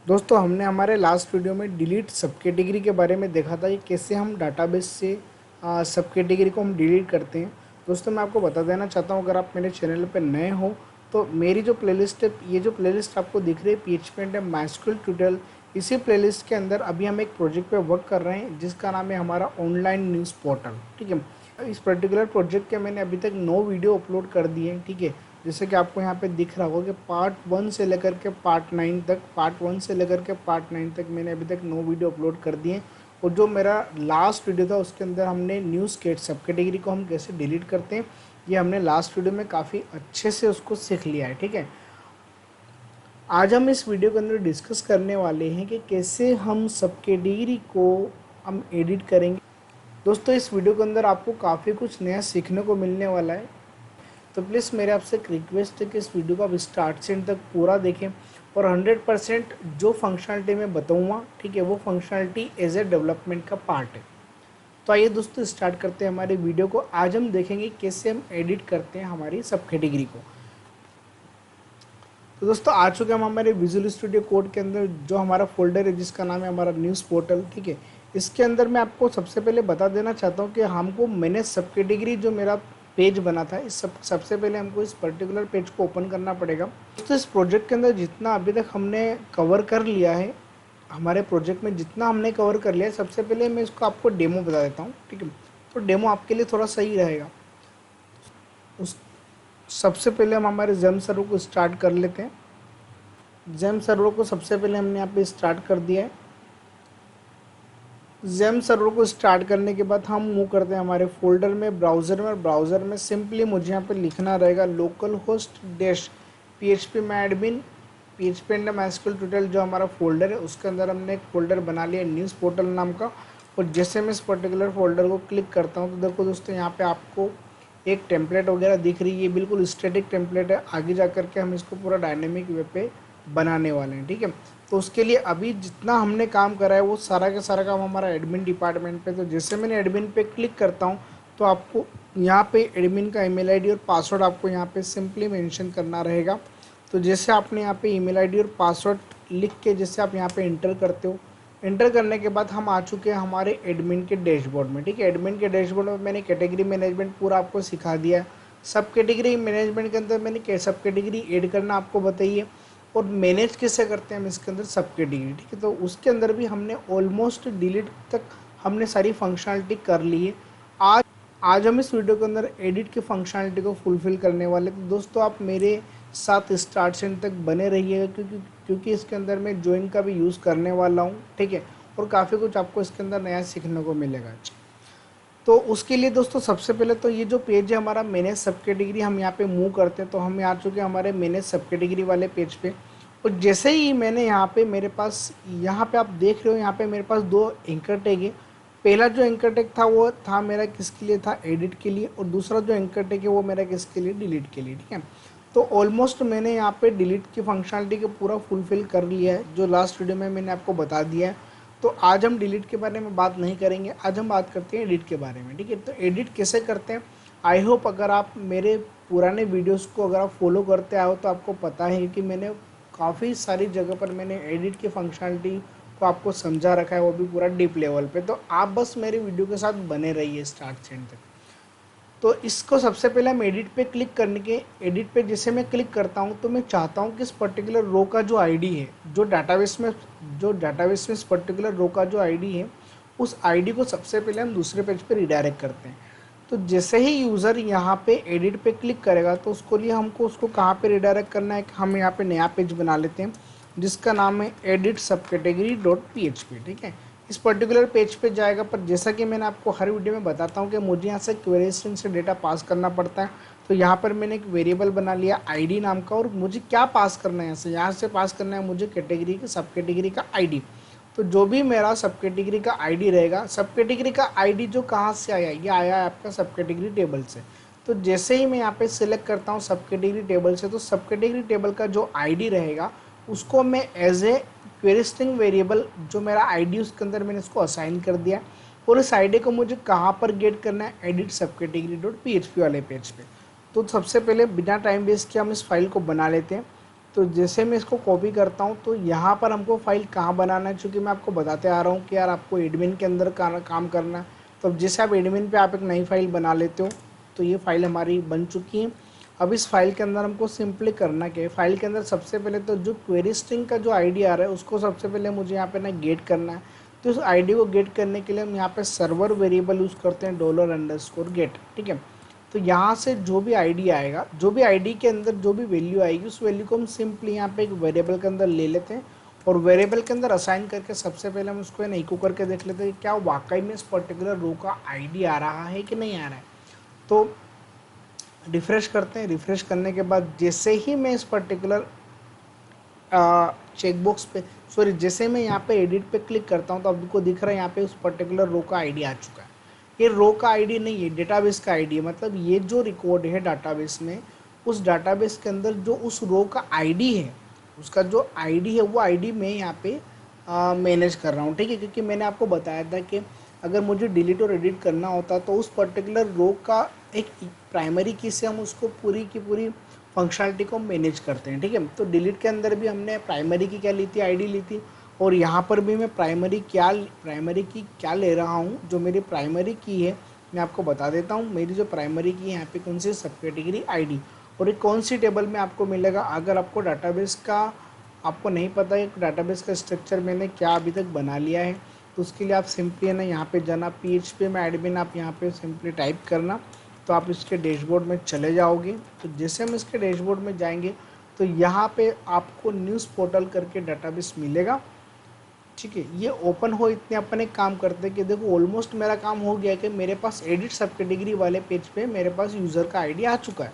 दोस्तों हमने हमारे लास्ट वीडियो में डिलीट सब कैटेगरी के बारे में देखा था कि कैसे हम डाटाबेस से सब कैटेगरी को हम डिलीट करते हैं। दोस्तों मैं आपको बता देना चाहता हूँ, अगर आप मेरे चैनल पर नए हो तो मेरी जो प्लेलिस्ट है, ये जो प्लेलिस्ट आपको दिख रही है PHP एंड माइस्क्यूएल ट्यूटोरियल, इसी प्लेलिस्ट के अंदर अभी हम एक प्रोजेक्ट पे वर्क कर रहे हैं जिसका नाम है हमारा ऑनलाइन न्यूज़ पोर्टल। ठीक है, इस पर्टिकुलर प्रोजेक्ट के मैंने अभी तक 9 वीडियो अपलोड कर दिए हैं। ठीक है, जैसे कि आपको यहाँ पे दिख रहा होगा कि पार्ट 1 से लेकर के पार्ट 9 तक मैंने अभी तक 9 वीडियो अपलोड कर दिए। और जो मेरा लास्ट वीडियो था उसके अंदर हमने न्यूज़ के सब कैटेगरी को हम कैसे डिलीट करते हैं, ये हमने लास्ट वीडियो में काफ़ी अच्छे से उसको सीख लिया है। ठीक है, आज हम इस वीडियो के अंदर डिस्कस करने वाले हैं कि कैसे हम सब कैटेगरी को हम एडिट करेंगे। दोस्तों इस वीडियो के अंदर आपको काफ़ी कुछ नया सीखने को मिलने वाला है, तो प्लीज़ मेरे आपसे एक रिक्वेस्ट है कि इस वीडियो को आप स्टार्ट से एंड तक पूरा देखें और 100% जो फंक्शनलिटी मैं बताऊँगा, ठीक है, वो फंक्शनलिटी एज ए डेवलपमेंट का पार्ट है। तो आइए दोस्तों स्टार्ट करते हैं हमारे वीडियो को। आज हम देखेंगे कैसे हम एडिट करते हैं हमारी सब कैटेगरी को। तो दोस्तों आ चुके हम हमारे विजुअल स्टूडियो कोड के अंदर, जो हमारा फोल्डर है जिसका नाम है हमारा न्यूज़ पोर्टल। ठीक है, इसके अंदर मैं आपको सबसे पहले बता देना चाहता हूँ कि हमको मैंने सब कैटेगरी जो मेरा पेज बना था, इस सबसे पहले हमको इस पर्टिकुलर पेज को ओपन करना पड़ेगा। तो इस प्रोजेक्ट के अंदर जितना अभी तक हमने कवर कर लिया है, हमारे प्रोजेक्ट में जितना हमने कवर कर लिया है, सबसे पहले मैं इसको आपको डेमो बता देता हूँ। ठीक है, तो डेमो आपके लिए थोड़ा सही रहेगा। उस सबसे पहले हम हमारे जेम सर्वर को स्टार्ट कर लेते हैं। जेम सर्वर को सबसे पहले हमने यहाँ पे स्टार्ट कर दिया है। जेम सर्वर को स्टार्ट करने के बाद हम मूव करते हैं हमारे फोल्डर में, ब्राउज़र में सिंपली मुझे यहाँ पे लिखना रहेगा local host dash PHP and MySQL tutorial, जो हमारा फोल्डर है उसके अंदर हमने एक फ़ोल्डर बना लिया न्यूज़ पोर्टल नाम का। और जैसे मैं इस पर्टिकुलर फोल्डर को क्लिक करता हूँ तो देखो दोस्तों यहाँ पे आपको एक टेम्पलेट वगैरह दिख रही है, बिल्कुल स्टैटिक टेम्पलेट है। आगे जा करके हम इसको पूरा डायनेमिक वे पे बनाने वाले हैं। ठीक है, तो उसके लिए अभी जितना हमने काम करा है वो सारा का सारा काम हमारा एडमिन डिपार्टमेंट पे। तो जैसे मैंने एडमिन पे क्लिक करता हूँ तो आपको यहाँ पे एडमिन का ईमेल आईडी और पासवर्ड आपको यहाँ पे सिंपली मेंशन करना रहेगा। तो जैसे आपने यहाँ पे ईमेल आईडी और पासवर्ड लिख के जैसे आप यहाँ पे इंटर करते हो, इंटर करने के बाद हम आ चुके हैं हमारे एडमिन के डैशबोर्ड में। ठीक है, एडमिन के डैशबोर्ड में मैंने कैटेगरी मैनेजमेंट पूरा आपको सिखा दिया है। सब कैटेगरी मैनेजमेंट के अंदर मैंने सब कैटेगरी ऐड करना आपको बताई है और मैनेज कैसे करते हैं हम इसके अंदर सब कैटेगरी। ठीक है, तो उसके अंदर भी हमने ऑलमोस्ट डिलीट तक हमने सारी फंक्शनलिटी कर ली है। आज हम इस वीडियो के अंदर एडिट की फंक्शनलिटी को फुलफ़िल करने वाले। तो दोस्तों आप मेरे साथ स्टार्ट से एंड तक बने रहिएगा, क्योंकि इसके अंदर मैं ज्वाइन का भी यूज़ करने वाला हूँ। ठीक है, और काफ़ी कुछ आपको इसके अंदर नया सीखने को मिलेगा। तो उसके लिए दोस्तों सबसे पहले तो ये जो पेज है हमारा मैनेज सब कैटेगरी, हम यहाँ पे मूव करते हैं तो हम आ चुके हैं हमारे मैनेज सब कैटेगरी वाले पेज पे। और जैसे ही मैंने यहाँ पे मेरे पास, यहाँ पे आप देख रहे हो, यहाँ पे मेरे पास 2 एंकर टैग है। पहला जो एंकर टैग था वो था मेरा किसके लिए था, एडिट के लिए, और दूसरा जो एंकर टैग है वो मेरा किसके लिए, डिलीट के लिए। ठीक है, तो ऑलमोस्ट मैंने यहाँ पे डिलीट की फंक्शनलिटी को पूरा फुलफ़िल कर लिया है, जो लास्ट वीडियो में मैंने आपको बता दिया है। तो आज हम डिलीट के बारे में बात नहीं करेंगे, आज हम बात करते हैं एडिट के बारे में। ठीक है, तो एडिट कैसे करते हैं, आई होप अगर आप मेरे पुराने वीडियोस को अगर आप फॉलो करते आओ तो आपको पता है कि मैंने काफ़ी सारी जगह पर मैंने एडिट की फंक्शनलिटी को आपको समझा रखा है, वो भी पूरा डीप लेवल पे। तो आप बस मेरे वीडियो के साथ बने रहिए स्टार्ट से एंड तक। तो इसको सबसे पहले हम एडिट पे क्लिक करने के, एडिट पे जैसे मैं क्लिक करता हूँ तो मैं चाहता हूँ कि इस पर्टिकुलर रो का जो आईडी है, जो डाटाबेस में इस पर्टिकुलर रो का जो आईडी है, उस आईडी को सबसे पहले हम दूसरे पेज पे रिडायरेक्ट करते हैं। तो जैसे ही यूज़र यहाँ पे एडिट पे क्लिक करेगा तो उसको लिए हमको उसको कहाँ पे रिडायरेक्ट करना है, हम यहाँ पे नया पेज बना लेते हैं जिसका नाम है edit subcategory.php। ठीक है, इस पर्टिकुलर पेज पे जाएगा, पर जैसा कि मैंने आपको हर वीडियो में बताता हूँ कि मुझे यहाँ से क्वेरी स्ट्रिंग से डेटा पास करना पड़ता है। तो यहाँ पर मैंने एक वेरिएबल बना लिया आईडी नाम का, और मुझे क्या पास करना है, यहाँ से पास करना है मुझे कैटेगरी की सब कैटेगरी का आईडी। तो जो भी मेरा सब कैटेगरी का आईडी रहेगा, सब कैटेगरी का आईडी जो कहाँ से आया, ये आया है आपका सब कैटेगरी टेबल से। तो जैसे ही मैं यहाँ पे सिलेक्ट करता हूँ सब कैटेगरी टेबल से, तो सब कैटेगरी टेबल का जो आईडी रहेगा उसको मैं as a query string variable, जो मेरा आईडी उसके अंदर मैंने इसको असाइन कर दिया। और इस आईडी को मुझे कहाँ पर गेट करना है, एडिट सब कैटेगरी.php वाले पेज पे। तो सबसे पहले बिना टाइम वेस्ट किए हम इस फाइल को बना लेते हैं। तो जैसे मैं इसको कॉपी करता हूँ तो यहाँ पर हमको फाइल कहाँ बनाना है, चूँकि मैं आपको बताते आ रहा हूँ कि यार आपको एडमिन के अंदर काम करना है। तो अब जैसे आप एडमिन पे आप एक नई फाइल बना लेते हो, तो ये फाइल हमारी बन चुकी है। अब इस फाइल के अंदर हमको सिंपली करना क्या है, फाइल के अंदर सबसे पहले तो जो क्वेरी स्ट्रिंग का जो आईडी आ रहा है उसको सबसे पहले मुझे यहाँ पे ना गेट करना है। तो उस आईडी को गेट करने के लिए हम यहाँ पे सर्वर वेरिएबल यूज़ करते हैं $_गेट, ठीक है। तो यहाँ से जो भी आईडी आएगा, जो भी आईडी के अंदर जो भी वैल्यू आएगी उस वैल्यू को हम सिंपली यहाँ पे एक वेरिएबल के अंदर ले लेते हैं और वेरिएबल के अंदर असाइन करके सबसे पहले हम उसको ना इको करके देख लेते हैं कि क्या वाकई में इस पर्टिकुलर रो का आईडी आ रहा है कि नहीं आ रहा है। तो रिफ्रेश करते हैं। रिफ्रेश करने के बाद जैसे ही मैं इस पर्टिकुलर चेकबॉक्स पे जैसे मैं यहाँ पे एडिट पे क्लिक करता हूँ तो आपको दिख रहा है यहाँ पे उस पर्टिकुलर रो का आईडी आ चुका है। ये रो का आईडी नहीं है, डेटाबेस का आईडी है। मतलब ये जो रिकॉर्ड है डाटाबेस में, उस डाटाबेस के अंदर जो उस रो का आईडी है, उसका जो आईडी है वो आईडी मैं यहाँ पे मैनेज कर रहा हूँ, ठीक है। क्योंकि मैंने आपको बताया था कि अगर मुझे डिलीट और एडिट करना होता तो उस पर्टिकुलर रो का एक प्राइमरी की से हम उसको पूरी की पूरी फंक्शनलिटी को मैनेज करते हैं, ठीक है। तो डिलीट के अंदर भी हमने प्राइमरी की क्या ली थी, आईडी ली थी, और यहाँ पर भी मैं प्राइमरी की क्या ले रहा हूँ। जो मेरी प्राइमरी की है मैं आपको बता देता हूँ। मेरी जो प्राइमरी की है यहाँ पे कौन सी, सब कैटेगरी आईडी, और एक कौन सी टेबल में आपको मिलेगा। अगर आपको डाटाबेस का आपको नहीं पता है डाटाबेस का स्ट्रक्चर मैंने क्या अभी तक बना लिया है, तो उसके लिए आप सिंपली है ना यहाँ पे जाना, PHP में एडमिन आप यहाँ पे सिंपली टाइप करना, तो आप इसके डैशबोर्ड में चले जाओगे। तो जैसे हम इसके डैशबोर्ड में जाएंगे तो यहाँ पे आपको न्यूज़ पोर्टल करके डाटाबेस मिलेगा, ठीक है। ये ओपन हो इतने अपन एक काम करते हैं कि देखो ऑलमोस्ट मेरा काम हो गया कि मेरे पास एडिट सब कैटेगरी वाले पेज पे मेरे पास यूज़र का आईडी आ चुका है।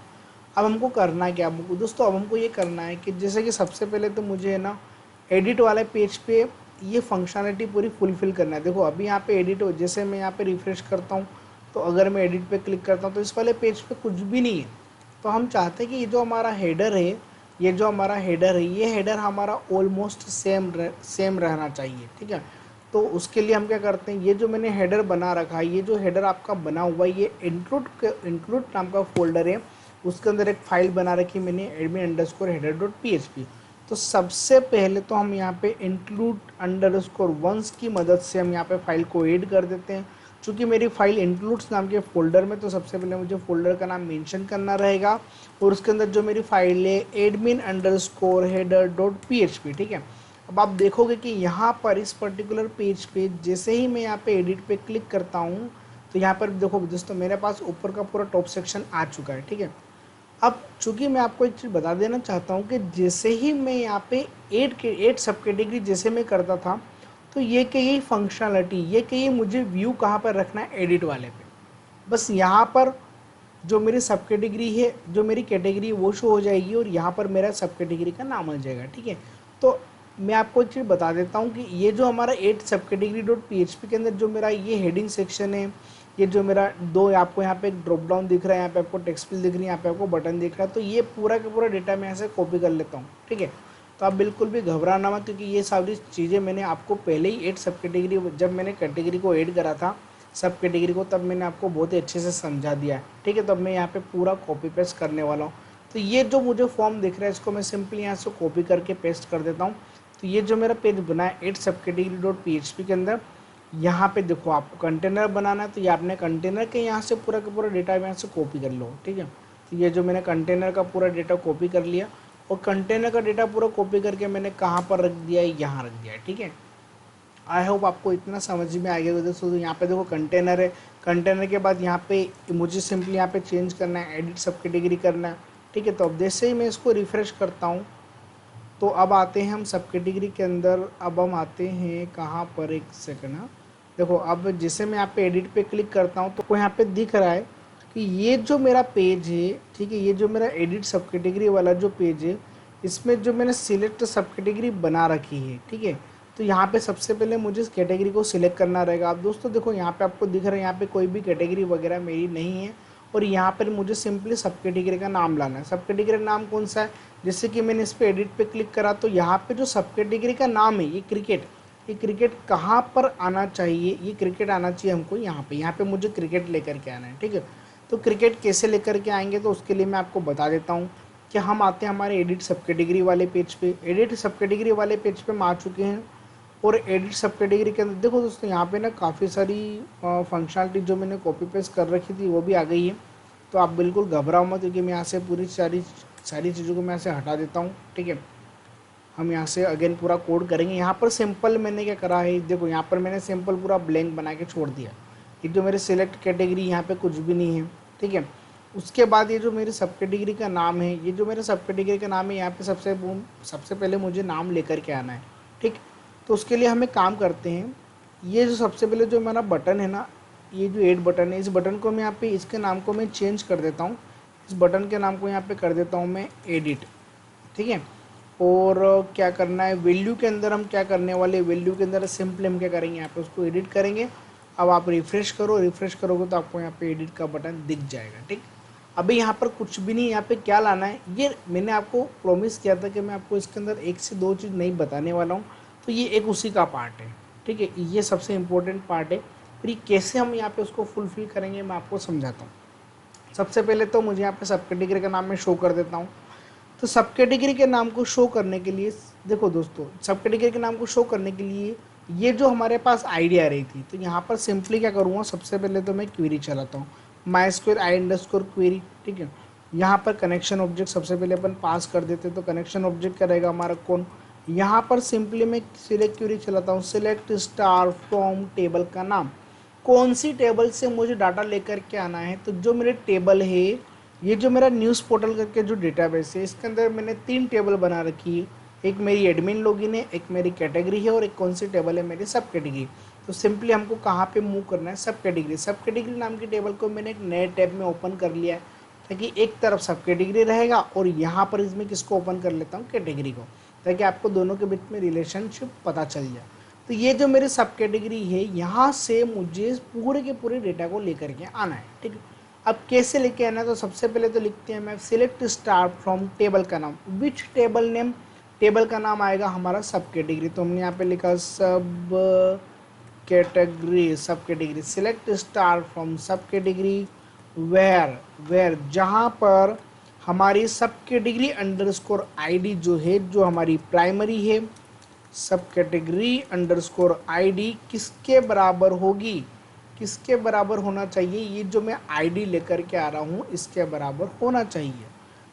अब हमको करना है क्या दोस्तों, अब हमको ये करना है कि जैसे कि सबसे पहले तो मुझे है ना एडिट वाले पेज पे ये फंक्शनलिटी पूरी फुलफ़िल करना है। देखो अभी यहाँ पे एडिट हो, जैसे मैं यहाँ पे रिफ्रेश करता हूँ तो अगर मैं एडिट पे क्लिक करता हूँ तो इस वाले पेज पे कुछ भी नहीं है। तो हम चाहते हैं कि ये जो हमारा हेडर है, ये हेडर हमारा ऑलमोस्ट सेम रहना चाहिए, ठीक है। तो उसके लिए हम क्या करते हैं, ये जो मैंने हेडर बना रखा है, ये जो हेडर आपका बना हुआ है, ये इंक्लूड नाम का फोल्डर है, उसके अंदर एक फाइल बना रखी मैंने admin_header.php। तो सबसे पहले तो हम यहाँ पे include_once की मदद से हम यहाँ पे फाइल को ऐड कर देते हैं। चूँकि मेरी फाइल इंक्लूड्स नाम के फोल्डर में, तो सबसे पहले मुझे फोल्डर का नाम मेंशन करना रहेगा और उसके अंदर जो मेरी फाइल है admin_header.php, ठीक है। अब आप देखोगे कि यहाँ पर इस पर्टिकुलर पेज पे जैसे ही मैं यहाँ पे एडिट पे क्लिक करता हूँ तो यहाँ पर देखो दोस्तों मेरे पास ऊपर का पूरा टॉप सेक्शन आ चुका है, ठीक है। अब चूँकि मैं आपको एक चीज़ बता देना चाहता हूँ कि जैसे ही मैं यहाँ पे एड सब कैटेगरी जैसे मैं करता था, तो ये कि यही फंक्शनलिटी, ये कि ये मुझे व्यू कहाँ पर रखना है, एडिट वाले पे। बस यहाँ पर जो मेरी सब कैटेगरी है, जो मेरी कैटेगरी है वो शो हो जाएगी और यहाँ पर मेरा सब कैटेगरी का नाम आ जाएगा, ठीक है। तो मैं आपको एक चीज़ बता देता हूँ कि ये जो हमारा एड सब कैटेगरी.php के अंदर जो मेरा ये हेडिंग सेक्शन है, ये जो मेरा दो आपको यहाँ पे एक ड्रॉप डाउन दिख रहा है, यहाँ पे आपको टेक्स्ट फील्ड दिख रही है, यहाँ पे आपको बटन दिख रहा है, तो ये पूरा का पूरा डेटा मैं यहाँ से कॉपी कर लेता हूँ, ठीक है। तो आप बिल्कुल भी घबराना मत, क्योंकि ये सारी चीज़ें मैंने आपको पहले ही एड सब कैटेगरी, जब मैंने कैटेगरी को ऐड करा था सब कैटेगरी को, तब मैंने आपको बहुत ही अच्छे से समझा दिया है, ठीक है। तो अब मैं यहाँ पे पूरा कॉपी पेस्ट करने वाला हूँ। तो ये जो मुझे फॉर्म दिख रहा है इसको मैं सिंपली यहाँ से कॉपी करके पेस्ट कर देता हूँ। तो ये जो मेरा पेज बना है एड सब कैटेगरी.php के अंदर, यहाँ पे देखो आपको कंटेनर बनाना है, तो ये आपने कंटेनर के यहाँ से पूरा का पूरा डेटा यहाँ से कॉपी कर लो, ठीक है। तो ये जो मैंने कंटेनर का पूरा डेटा कॉपी कर लिया और कंटेनर का डेटा पूरा कॉपी करके मैंने कहाँ पर रख दिया है, यहाँ रख दिया है, ठीक है। आई होप आपको इतना समझ में आ गया दोस्तों। तो यहाँ पे देखो कंटेनर है, कंटेनर के बाद यहाँ पे मुझे सिंपली यहाँ पे चेंज करना है, एडिट सब कैटेगरी करना है, ठीक है। तो अब जैसे ही मैं इसको रिफ़्रेश करता हूँ तो अब आते हैं हम सब कैटेगरी के अंदर। अब हम आते हैं कहाँ पर, एक सेकंड, हाँ देखो अब जैसे मैं यहाँ पे एडिट पे क्लिक करता हूँ तो यहाँ पे दिख रहा है कि ये जो मेरा पेज है, ठीक है, ये जो मेरा एडिट सब कैटेगरी वाला जो पेज है, इसमें जो मैंने सिलेक्ट सब कैटेगरी बना रखी है, ठीक है। तो यहाँ पे सबसे पहले मुझे इस कैटेगरी को सिलेक्ट करना रहेगा। आप दोस्तों देखो यहाँ पे आपको दिख रहा है यहाँ पे कोई भी कैटेगरी वगैरह मेरी नहीं है और यहाँ पर मुझे सिंपली सब कैटेगरी का नाम लाना है। सब कैटेगरी नाम कौन सा है, जैसे कि मैंने इस पर एडिट पे क्लिक करा तो यहाँ पे जो सब कैटेगरी का नाम है ये क्रिकेट कहाँ पर आना चाहिए, ये क्रिकेट आना चाहिए हमको यहाँ पे मुझे क्रिकेट लेकर के आना है, ठीक है। तो क्रिकेट कैसे लेकर के आएंगे तो उसके लिए मैं आपको बता देता हूँ। कि हम आते हैं हमारे एडिट सब कैटेगरी वाले पेज पे। एडिट सब कैटेगरी वाले पेज पे हम आ चुके हैं और एडिट सब कैटेगरी के अंदर देखो दोस्तों यहाँ पे ना काफ़ी सारी फंक्शनलिटी जो मैंने कॉपी पेस्ट कर रखी थी वो भी आ गई है। तो आप बिल्कुल घबराओ मत, क्योंकि मैं यहाँ से पूरी सारी चीज़ों को मैं यहाँ से हटा देता हूँ। ठीक है, हम यहाँ से अगेन पूरा कोड करेंगे। यहाँ पर सिंपल मैंने क्या करा है, देखो यहाँ पर मैंने सिंपल पूरा ब्लैंक बना के छोड़ दिया। ये जो मेरे सिलेक्ट कैटेगरी यहाँ पे कुछ भी नहीं है। ठीक है, उसके बाद ये जो मेरी सब कैटेगरी का नाम है, ये जो मेरे सब कैटेगरी का नाम है, यहाँ पे सबसे पहले मुझे नाम लेकर के आना है। ठीक, तो उसके लिए हम एक काम करते हैं, ये जो सबसे पहले जो हमारा बटन है ना, ये जो एड बटन है, इस बटन को मैं यहाँ पे इसके नाम को मैं चेंज कर देता हूँ। इस बटन के नाम को यहाँ पे कर देता हूँ मैं एडिट। ठीक है, और क्या करना है, वैल्यू के अंदर हम क्या करने वाले, वैल्यू के अंदर सिंपली हम क्या करेंगे, यहाँ पे उसको एडिट करेंगे। अब आप रिफ्रेश करो, रिफ्रेश करोगे तो आपको यहाँ पे एडिट का बटन दिख जाएगा। ठीक, अभी यहाँ पर कुछ भी नहीं, यहाँ पे क्या लाना है, ये मैंने आपको प्रॉमिस किया था कि मैं आपको इसके अंदर 1 से 2 चीज़ नहीं बताने वाला हूँ, तो ये एक उसी का पार्ट है। ठीक है, ये सबसे इम्पोर्टेंट पार्ट है। फिर कैसे हम यहाँ पे उसको फुलफिल करेंगे मैं आपको समझाता हूँ। सबसे पहले तो मुझे यहाँ पे सब कैटेगरी का नाम मैं शो कर देता हूँ। तो सब कैटेगरी के नाम को शो करने के लिए देखो दोस्तों, सब कैटेगरी के नाम को शो करने के लिए ये जो हमारे पास आईडी आ रही थी, तो यहाँ पर सिंपली क्या करूँगा, सबसे पहले तो मैं क्वेरी चलाता हूँ, MySQL i_query। ठीक है, यहाँ पर कनेक्शन ऑब्जेक्ट सबसे पहले अपन पास कर देते, तो कनेक्शन ऑब्जेक्ट क्या रहेगा हमारा कौन। यहाँ पर सिंपली मैं सिलेक्ट क्वेरी चलाता हूँ, सिलेक्ट स्टार फ्रॉम टेबल का नाम, कौन सी टेबल से मुझे डाटा लेकर के आना है। तो जो मेरे टेबल है, ये जो मेरा न्यूज़ पोर्टल करके जो डेटाबेस है, इसके अंदर मैंने 3 टेबल बना रखी है। एक मेरी एडमिन लॉगिन है, एक मेरी कैटेगरी है और एक कौन सी टेबल है, मेरी सब कैटेगरी। तो सिंपली हमको कहाँ पे मूव करना है, सब कैटेगरी। सब कैटेगरी नाम की टेबल को मैंने एक नए टैब में ओपन कर लिया है, ताकि एक तरफ सब कैटेगरी रहेगा और यहाँ पर इसमें किसको ओपन कर लेता हूँ, कैटेगरी को, ताकि आपको दोनों के बीच में रिलेशनशिप पता चल जाए। तो ये जो मेरी सब कैटेगरी है, यहाँ से मुझे पूरे के पूरे डेटा को लेकर के आना है। ठीक है, अब कैसे लेके आना है, तो सबसे पहले तो लिखते हैं मैं सिलेक्ट स्टार फ्रॉम टेबल का नाम, विच टेबल नेम, टेबल का नाम आएगा हमारा सब कैटेगरी। तो हमने यहाँ पे लिखा सब कैटेगरी, सब कैटेगरी, सिलेक्ट स्टार फ्रॉम सब कैटेगरी वेयर जहाँ पर हमारी सब कैटेगरी अंडरस्कोर आईडी जो है, जो हमारी प्राइमरी है, सब कैटेगरी अंडरस्कोर आईडी किसके बराबर होगी, किसके बराबर होना चाहिए, ये जो मैं आईडी लेकर के आ रहा हूँ इसके बराबर होना चाहिए।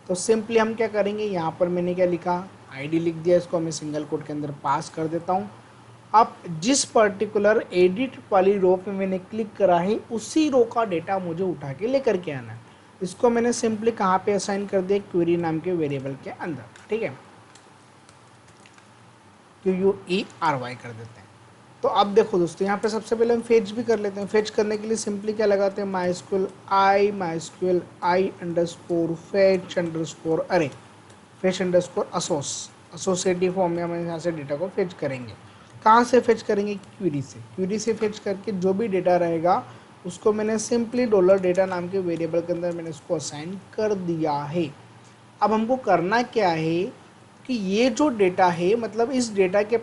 तो सिंपली हम क्या करेंगे, यहाँ पर मैंने क्या लिखा, आईडी लिख दिया, इसको मैं सिंगल कोट के अंदर पास कर देता हूँ। अब जिस पर्टिकुलर एडिट वाली रो पे मैंने क्लिक करा है, उसी रो का डेटा मुझे उठा के लेकर के आना है। इसको मैंने सिंपली कहाँ पे असाइन कर दिया, क्वेरी नाम के वेरिएबल के अंदर। ठीक है, QUERY कर देते हैं। तो अब देखो दोस्तों, यहाँ पे सबसे पहले हम फेच भी कर लेते हैं। फेच करने के लिए सिंपली क्या लगाते हैं, MySQL I underscore fetch underscore अरे फेच अंडरस्कोर एसोसिएटिव फॉर्म में हम यहाँ से डेटा को फेच करेंगे। कहाँ से फेच करेंगे, क्वेरी से। क्वेरी से फेच करके जो भी डेटा रहेगा उसको मैंने सिंपली $data नाम के वेरिएबल के अंदर मैंने उसको असाइन कर दिया है। अब हमको करना क्या है कि ये जो डेटा है, मतलब इस डेटा के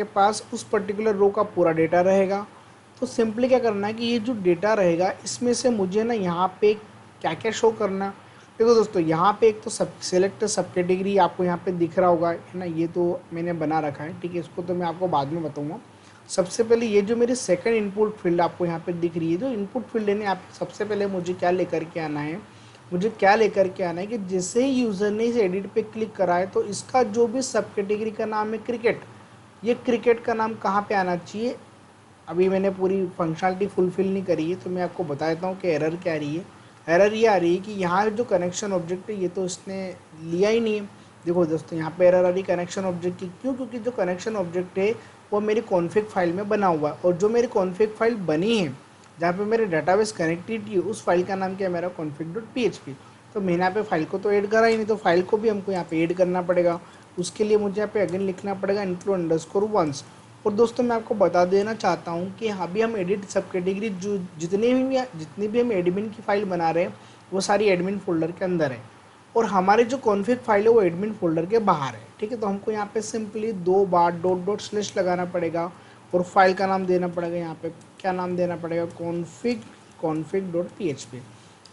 पास उस पर्टिकुलर रो का पूरा डेटा रहेगा। तो सिंपली क्या करना है कि ये जो डेटा रहेगा इसमें से मुझे ना यहाँ पे क्या क्या शो करना। देखो दोस्तों, यहाँ पे एक तो सेलेक्ट सब कैटेगरी आपको यहाँ पे दिख रहा होगा, है ना, ये तो मैंने बना रखा है। ठीक है, इसको तो मैं आपको बाद में बताऊँगा। सबसे पहले ये जो मेरी सेकंड इनपुट फील्ड आपको यहाँ पे दिख रही है, जो इनपुट फील्ड है, आप सबसे पहले मुझे क्या लेकर के आना है, कि जैसे ही यूज़र ने इस एडिट पे क्लिक करा है, तो इसका जो भी सब कैटेगरी का नाम है क्रिकेट, ये क्रिकेट का नाम कहाँ पे आना चाहिए। अभी मैंने पूरी फंक्शनलिटी फुलफिल नहीं करी है, तो मैं आपको बता देता हूँ कि एरर क्या आ रही है। एरर ये आ रही है कि यहाँ जो कनेक्शन ऑब्जेक्ट है ये तो इसने लिया ही नहीं है। देखो दोस्तों, यहाँ पे एरर आ रही कनेक्शन ऑब्जेक्ट की, क्यों, क्योंकि जो कनेक्शन ऑब्जेक्ट है वो मेरी कॉन्फ़िग फाइल में बना हुआ है, और जो मेरी कॉन्फ़िग फाइल बनी है जहाँ पे मेरे डाटाबेस कनेक्टिविटी है, उस फाइल का नाम क्या है, मेरा config.php। तो मैंने यहाँ पे फाइल को तो ऐड करा ही नहीं, तो फाइल को भी हमको यहाँ पे ऐड करना पड़ेगा। उसके लिए मुझे यहाँ पे अगेन लिखना पड़ेगा include_once। और दोस्तों, मैं आपको बता देना चाहता हूँ कि अभी हम एडिट सब कैटेगरी जो जितनी भी हम एडमिन की फाइल बना रहे हैं, वो सारी एडमिन फोल्डर के अंदर है, और हमारे जो कॉन्फ़िग फाइल है वो एडमिन फोल्डर के बाहर है। ठीक है, तो हमको यहाँ पे सिंपली 2 बार // लगाना पड़ेगा और फाइल का नाम देना पड़ेगा। यहाँ पे क्या नाम देना पड़ेगा, config.php।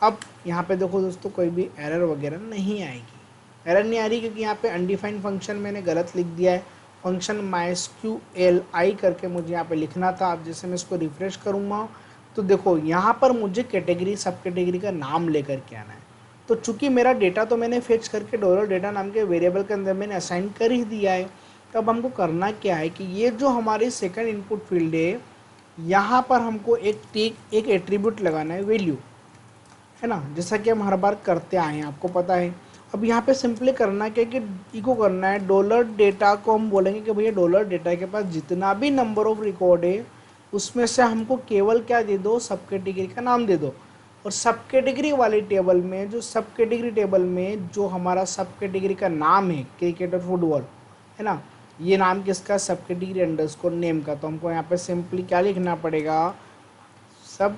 अब यहाँ पे देखो दोस्तों कोई भी एरर वगैरह नहीं आएगी। एरर नहीं आ रही क्योंकि यहाँ पे अनडिफाइंड फंक्शन मैंने गलत लिख दिया है। फंक्शन mysqli करके मुझे यहाँ पे लिखना था। अब जैसे मैं इसको रिफ्रेश करूँगा तो देखो यहाँ पर मुझे कैटेगरी सब कैटेगरी का नाम लेकर के आना है। तो चूंकि मेरा डेटा तो मैंने फेच करके डॉलर डेटा नाम के वेरिएबल के अंदर मैंने असाइन कर ही दिया है। तो अब हमको करना क्या है कि ये जो हमारी सेकंड इनपुट फील्ड है यहाँ पर हमको एक एट्रीब्यूट लगाना है, वैल्यू, है ना, जैसा कि हम हर बार करते आए हैं, आपको पता है। अब यहाँ पे सिंपली करना क्या कि इको करना है डॉलर डेटा को हम बोलेंगे कि भैया डॉलर डेटा के पास जितना भी नंबर ऑफ रिकॉर्ड है उसमें से हमको केवल क्या दे दो, सब कैटेगरी का नाम दे दो। और सब कैटेगरी वाली टेबल में सब कैटेगरी टेबल में जो हमारा सब कैटेगरी का नाम है क्रिकेट और फुटबॉल, है ना, ये नाम किसका, सब कैटेगरी अंडरस्कोर नेम का। तो हमको यहाँ पे सिंपली क्या लिखना पड़ेगा, सब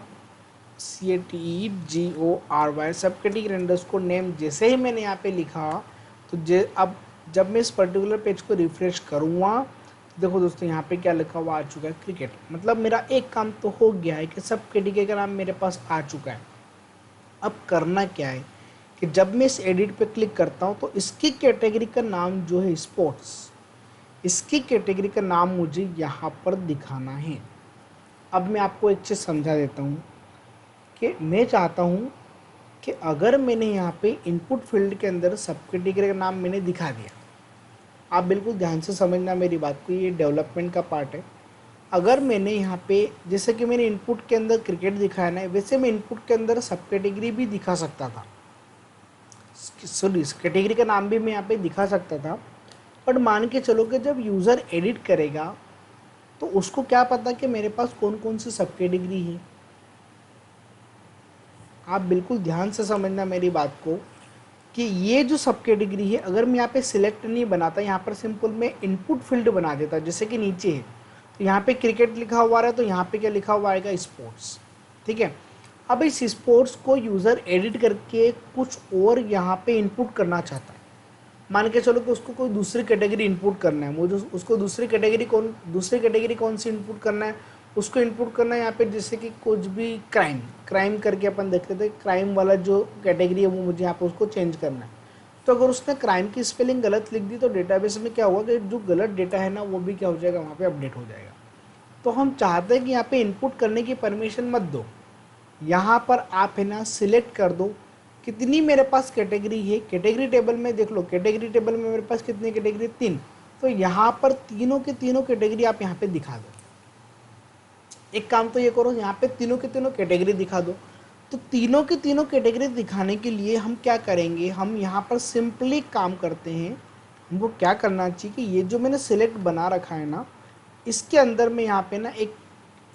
CATEGORY सब कैटेगरी अंडरस्कोर नेम। जैसे ही मैंने यहाँ पे लिखा तो अब जब मैं इस पर्टिकुलर पेज को रिफ्रेश करूँगा तो देखो दोस्तों यहाँ पे क्या लिखा हुआ आ चुका है, क्रिकेट। मतलब मेरा एक काम तो हो गया है कि सब कैटेगरी का नाम मेरे पास आ चुका है। अब करना क्या है कि जब मैं इस एडिट पे क्लिक करता हूँ तो इसकी कैटेगरी का नाम जो है स्पोर्ट्स, इसकी कैटेगरी का नाम मुझे यहाँ पर दिखाना है। अब मैं आपको एक चीज़ समझा देता हूँ कि मैं चाहता हूँ कि अगर मैंने यहाँ पे इनपुट फील्ड के अंदर सब कैटेगरी का नाम मैंने दिखा दिया, आप बिल्कुल ध्यान से समझना मेरी बात को, ये डेवलपमेंट का पार्ट है। अगर मैंने यहाँ पे जैसे कि मैंने इनपुट के अंदर क्रिकेट दिखाया ना, वैसे मैं इनपुट के अंदर सब कैटेगरी भी दिखा सकता था, सॉरी कैटेगरी का नाम भी मैं यहाँ पे दिखा सकता था। बट मान के चलो कि जब यूज़र एडिट करेगा तो उसको क्या पता कि मेरे पास कौन कौन सी सब कैटेगरी है। आप बिल्कुल ध्यान से समझना मेरी बात को कि ये जो सब कैटेगरी है अगर मैं यहाँ पे सिलेक्ट नहीं बनाता, यहाँ पर सिंपल मैं इनपुट फील्ड बना देता, जैसे कि नीचे है तो यहाँ पे क्रिकेट लिखा हुआ है तो यहाँ पे क्या लिखा हुआ आएगा, स्पोर्ट्स। ठीक है, अब इस स्पोर्ट्स को यूज़र एडिट करके कुछ और यहाँ पे इनपुट करना चाहता है। मान के चलो कि उसको कोई दूसरी कैटेगरी इनपुट करना है, मुझे उसको दूसरी कैटेगरी कौन सी इनपुट करना है, उसको इनपुट करना है यहाँ पे जैसे कि कुछ भी क्राइम करके अपन देखते थे, क्राइम वाला जो कैटेगरी है वो मुझे यहाँ पे उसको चेंज करना है। तो अगर उसने क्राइम की स्पेलिंग गलत लिख दी तो डेटाबेस में क्या हुआ कि जो गलत डेटा है ना वो भी क्या हो जाएगा, वहाँ पे अपडेट हो जाएगा। तो हम चाहते हैं कि यहाँ पे इनपुट करने की परमिशन मत दो, यहाँ पर आप है ना सिलेक्ट कर दो कितनी मेरे पास कैटेगरी है। कैटेगरी टेबल में देख लो, कैटेगरी टेबल में मेरे पास कितनी कैटेगरी, 3। तो यहाँ पर तीनों के तीनों कैटेगरी आप यहाँ पे दिखा दो। एक काम तो ये करो, यहाँ पे तीनों के तीनों कैटेगरी दिखा दो। तो तीनों की तीनों कैटेगरी दिखाने के लिए हम क्या करेंगे, हम यहाँ पर सिंपली काम करते हैं। हमको क्या करना चाहिए कि ये जो मैंने सिलेक्ट बना रखा है ना, इसके अंदर में यहाँ पे ना एक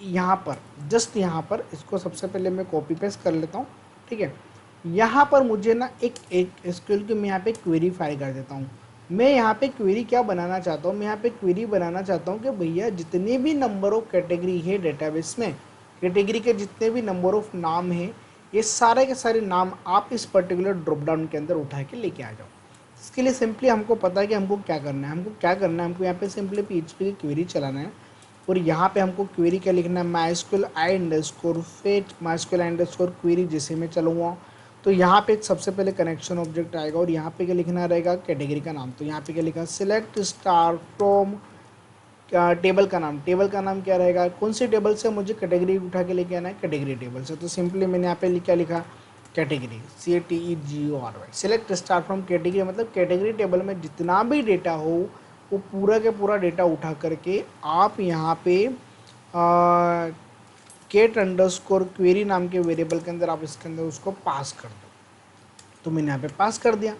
यहाँ पर जस्ट यहाँ पर इसको सबसे पहले मैं कॉपी पेस्ट कर लेता हूँ। ठीक है, यहाँ पर मुझे ना एक SQL की मैं यहाँ पे क्वेरी फाइल कर देता हूँ। मैं यहाँ पे क्वेरी क्या बनाना चाहता हूँ, मैं यहाँ पे क्वेरी बनाना चाहता हूँ कि भैया जितने भी नंबर ऑफ कैटेगरी है डेटाबेस में, कैटेगरी के जितने भी नंबर ऑफ नाम है, ये सारे के सारे नाम आप इस पर्टिकुलर ड्रॉप डाउन के अंदर उठा के लेके आ जाओ। इसके लिए सिंपली हमको पता है कि हमको क्या करना है। हमको यहाँ पे सिंपली PHP की क्वेरी चलाना है और यहाँ पे हमको क्वेरी क्या लिखना है, mysql i_fetch mysql i_query। जैसे मैं चलूँगा तो यहाँ पे सबसे पहले कनेक्शन ऑब्जेक्ट आएगा और यहाँ पे क्या लिखना रहेगा, कैटेगरी का नाम। तो यहाँ पे क्या लिखा, सिलेक्ट स्टार फ्रॉम टेबल का नाम क्या रहेगा, कौन सी टेबल से मुझे कैटेगरी उठा के लेके आना है, कैटेगरी टेबल से। तो सिंपली मैंने यहाँ पे क्या लिखा, category, CATEGORY। Select star from category मतलब कैटेगरी टेबल में जितना भी डेटा हो वो पूरा के पूरा डेटा उठा करके आप यहाँ पे get_query नाम के वेरिएबल के अंदर आप इसके अंदर उसको पास कर दो। तो मैंने यहाँ पे पास कर दिया।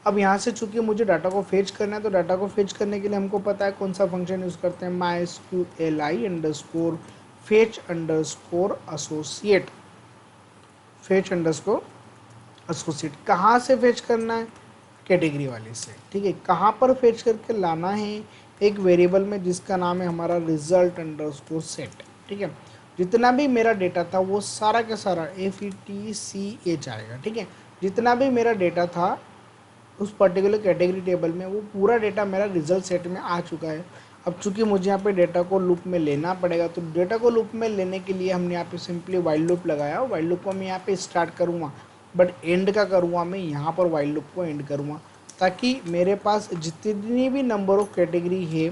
अब यहाँ से चूंकि मुझे डाटा को फेच करना है तो डाटा को फेच करने के लिए हमको पता है कौन सा फंक्शन यूज़ करते हैं, mysqli_fetch_associate। कहाँ से फेच करना है, कैटेगरी वाले से। ठीक है, कहाँ पर फेच करके लाना है, एक वेरिएबल में जिसका नाम है हमारा result_set। ठीक है, जितना भी मेरा डेटा था वो सारा का सारा FETCH आएगा। ठीक है, जितना भी मेरा डेटा था उस पर्टिकुलर कैटेगरी टेबल में वो पूरा डेटा मेरा रिजल्ट सेट में आ चुका है। अब चूंकि मुझे यहाँ पे डेटा को लूप में लेना पड़ेगा तो डेटा को लूप में लेने के लिए हमने यहाँ पे सिंपली वाइल लूप लगाया। वाइल लूप को मैं यहाँ पे स्टार्ट करूँगा बट एंड का करूँगा मैं यहाँ पर वाइल लूप को एंड करूँगा, ताकि मेरे पास जितनी भी नंबर ऑफ कैटेगरी है,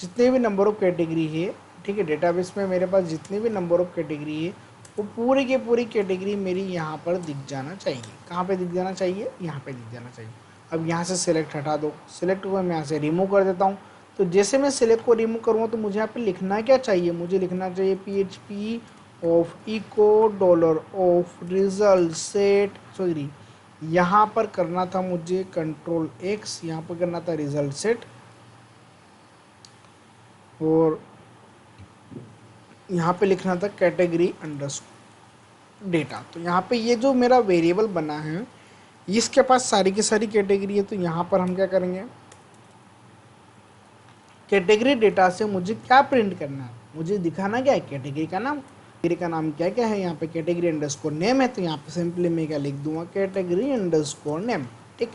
जितने भी नंबर ऑफ कैटेगरी है, ठीक है, डेटाबेस में मेरे पास जितने भी नंबर ऑफ कैटेगरी है वो पूरी की पूरी कैटेगरी मेरी यहाँ पर दिख जाना चाहिए। कहाँ पे दिख जाना चाहिए? यहाँ पे दिख जाना चाहिए। अब यहाँ से सिलेक्ट हटा दो, सिलेक्ट को मैं यहाँ से रिमूव कर देता हूँ। तो जैसे मैं सिलेक्ट को रिमूव करूँगा तो मुझे यहाँ पे लिखना क्या चाहिए? मुझे लिखना चाहिए PHP of echo dollar of result set, sorry यहाँ पर करना था मुझे कंट्रोल X, यहाँ पर करना था रिजल्ट सेट, और यहाँ पे लिखना था कैटेगरी अंडरस्कोर डेटा। तो यहाँ पे ये जो मेरा वेरिएबल बना है इसके पास सारी की सारी कैटेगरी है। तो यहाँ पर हम क्या करेंगे, कैटेगरी डेटा से मुझे क्या प्रिंट करना है? मुझे दिखाना क्या है? कैटेगरी का नाम। कैटेगरी का नाम क्या क्या है? यहाँ पे कैटेगरी अंडरस्कोर नेम है, तो यहाँ पे सिंपली मैं क्या लिख दूंगा, कैटेगरी अंडरस्कोर नेम। ठीक,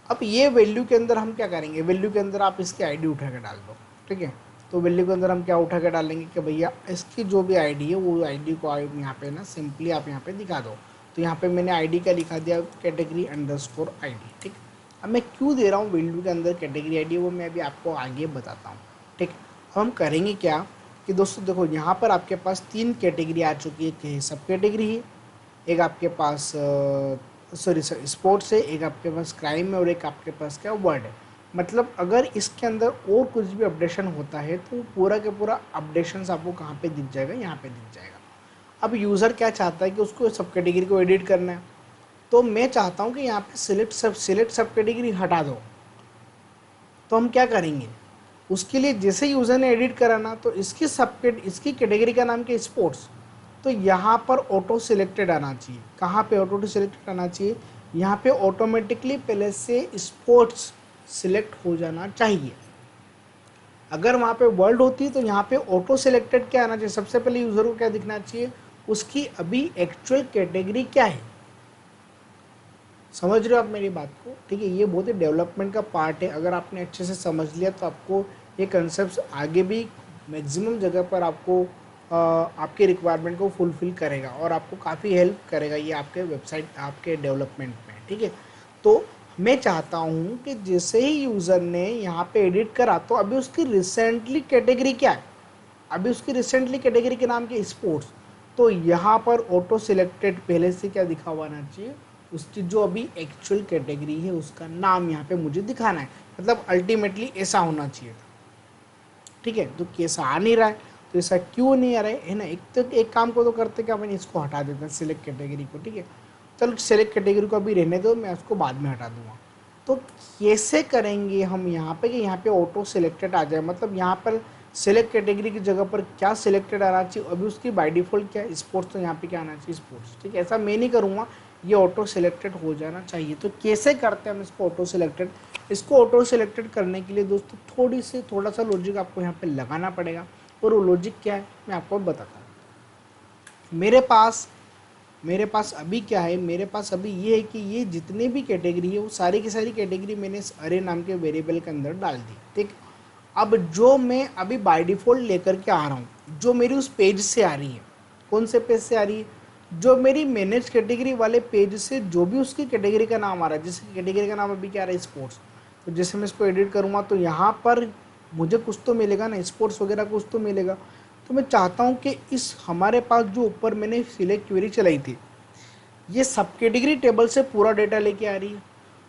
अब ये वैल्यू के अंदर हम क्या करेंगे, वैल्यू के अंदर आप इसकी आईडी उठा के डाल दो। ठीक है, तो वैल्यू के अंदर हम क्या उठा के डालेंगे कि भैया इसकी जो भी आईडी है वो आईडी को यहाँ पे ना सिंपली आप यहाँ पे दिखा दो। तो यहाँ पे मैंने आईडी का लिखा दिया कैटेगरी अंडरस्कोर आईडी। ठीक, अब मैं क्यों दे रहा हूँ वैल्यू के अंदर कैटेगरी आईडी, वो मैं अभी आपको आगे बताता हूँ। ठीक, अब हम करेंगे क्या कि दोस्तों देखो यहाँ पर आपके पास 3 कैटेगरी आ चुकी है। सब कैटेगरी है, एक आपके पास सॉरी स्पोर्ट्स है, एक आपके पास क्राइम है, और एक आपके पास क्या वर्ड है। मतलब अगर इसके अंदर और कुछ भी अपडेशन होता है तो पूरा के पूरा अपडेशंस आपको कहाँ पे दिख जाएगा? यहाँ पे दिख जाएगा। अब यूज़र क्या चाहता है कि उसको सब कैटेगरी को एडिट करना है, तो मैं चाहता हूँ कि यहाँ पे सिलेक्ट सब कैटेगरी हटा दो। तो हम क्या करेंगे, उसके लिए जैसे यूज़र ने एडिट करा ना, तो इसकी कैटेगरी का नाम क्या? स्पोर्ट्स। तो यहाँ पर ऑटो सिलेक्टेड आना चाहिए। कहाँ पे ऑटो सिलेक्टेड आना चाहिए? यहाँ पे ऑटोमेटिकली पहले से स्पोर्ट्स सिलेक्ट हो जाना चाहिए। अगर वहाँ पे वर्ल्ड होती तो यहाँ पे ऑटो सिलेक्टेड क्या आना चाहिए? सबसे पहले यूज़र को क्या दिखना चाहिए? उसकी अभी एक्चुअल कैटेगरी क्या है। समझ रहे हो आप मेरी बात को? ठीक है, ये बहुत ही डेवलपमेंट का पार्ट है। अगर आपने अच्छे से समझ लिया तो आपको ये कंसेप्ट आगे भी मैक्सिमम जगह पर आपको आपके रिक्वायरमेंट को फुलफिल करेगा और आपको काफ़ी हेल्प करेगा ये आपके वेबसाइट आपके डेवलपमेंट में। ठीक है, तो मैं चाहता हूँ कि जैसे ही यूज़र ने यहाँ पे एडिट करा तो अभी उसकी रिसेंटली कैटेगरी क्या है? अभी उसकी रिसेंटली कैटेगरी के नाम के स्पोर्ट्स। तो यहाँ पर ऑटो सिलेक्टेड पहले से क्या दिखा हुआ आना चाहिए? उसकी जो अभी एक्चुअल कैटेगरी है उसका नाम यहाँ पे मुझे दिखाना है। मतलब अल्टीमेटली ऐसा होना चाहिए था। ठीक है, तो कैसा आ नहीं रहा है, तो ऐसा क्यों नहीं आ रहा है ना? एक काम को तो करते क्या, मैंने इसको हटा देता सिलेक्ट कैटेगरी को। ठीक है, चलो सेलेक्ट कैटेगरी को अभी रहने दो, मैं उसको बाद में हटा दूंगा। तो कैसे करेंगे हम यहाँ पे कि यहाँ पे ऑटो सिलेक्टेड आ जाए? मतलब यहाँ पर सेलेक्ट कैटेगरी की जगह पर क्या सिलेक्टेड आना चाहिए? अभी उसकी बाय डिफ़ॉल्ट क्या है? स्पोर्ट्स, तो यहाँ पे क्या आना चाहिए? स्पोर्ट्स। ठीक है, ऐसा मैं नहीं करूँगा, ये ऑटो सिलेक्टेड हो जाना चाहिए। तो कैसे करते हैं हम इसको ऑटो सिलेक्टेड? इसको ऑटो सिलेक्टेड करने के लिए दोस्तों थोड़ा सा लॉजिक आपको यहाँ पे लगाना पड़ेगा, और वो लॉजिक क्या है मैं आपको बताता हूँ। मेरे पास अभी क्या है, मेरे पास अभी ये है कि ये जितने भी कैटेगरी है वो सारी की सारी कैटेगरी मैंने इस अरे नाम के वेरिएबल के अंदर डाल दी। ठीक, अब जो मैं अभी बाय डिफ़ॉल्ट लेकर के आ रहा हूँ, जो मेरी उस पेज से आ रही है, कौन से पेज से आ रही है? जो मेरी मैनेज कैटेगरी वाले पेज से जो भी उसकी कैटेगरी का नाम आ रहा है, जैसे कैटेगरी का नाम अभी क्या आ रहा है? स्पोर्ट्स। तो जैसे मैं इसको एडिट करूँगा तो यहाँ पर मुझे कुछ तो मिलेगा ना, स्पोर्ट्स वगैरह कुछ तो मिलेगा। तो मैं चाहता हूँ कि इस हमारे पास जो ऊपर मैंने सिलेक्ट क्वेरी चलाई थी, ये सब कैटेगरी टेबल से पूरा डेटा लेके आ रही है।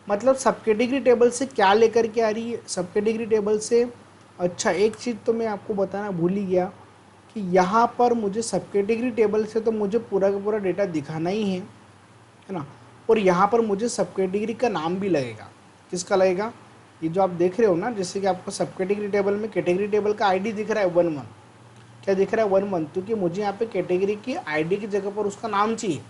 मतलब सब कैटेगरी टेबल से क्या लेकर के आ रही है? सब कैटेगरी टेबल से, अच्छा एक चीज़ तो मैं आपको बताना भूल ही गया कि यहाँ पर मुझे सब कैटेगरी टेबल से तो मुझे पूरा का पूरा डेटा दिखाना ही है ना। और यहाँ पर मुझे सब कैटेगरी का नाम भी लगेगा। किसका लगेगा? ये जो आप देख रहे हो ना, जैसे कि आपको सब कैटेगरी टेबल में कैटेगरी टेबल का आईडी दिख रहा है 11। क्या दिख रहा है? 11, क्योंकि मुझे यहाँ पे कैटेगरी की आईडी की जगह पर उसका नाम चाहिए।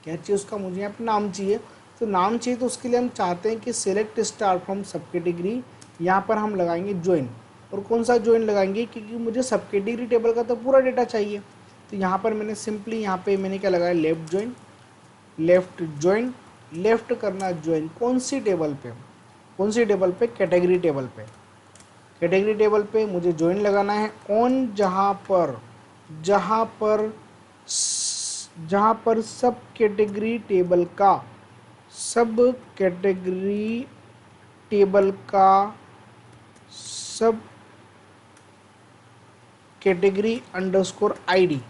क्या चाहिए उसका? मुझे यहाँ पे नाम चाहिए। तो नाम चाहिए तो उसके लिए हम चाहते हैं कि सिलेक्ट स्टार फ्रॉम सब कैटेगरी, यहाँ पर हम लगाएंगे ज्वाइन। और कौन सा ज्वाइन लगाएंगे? क्योंकि मुझे सब कैटेगरी टेबल का तो पूरा डेटा चाहिए। तो यहाँ पर मैंने सिंपली यहाँ पे मैंने क्या लगाया? Left join. लेफ्ट करना ज्वाइन कौन सी टेबल पे? कौन सी टेबल पे? कैटेगरी टेबल पे। कैटेगरी टेबल पे मुझे ज्वाइन लगाना है ऑन, जहाँ पर जहाँ पर सब कैटेगरी टेबल का सब कैटेगरी अंडरस्कोर आईडी,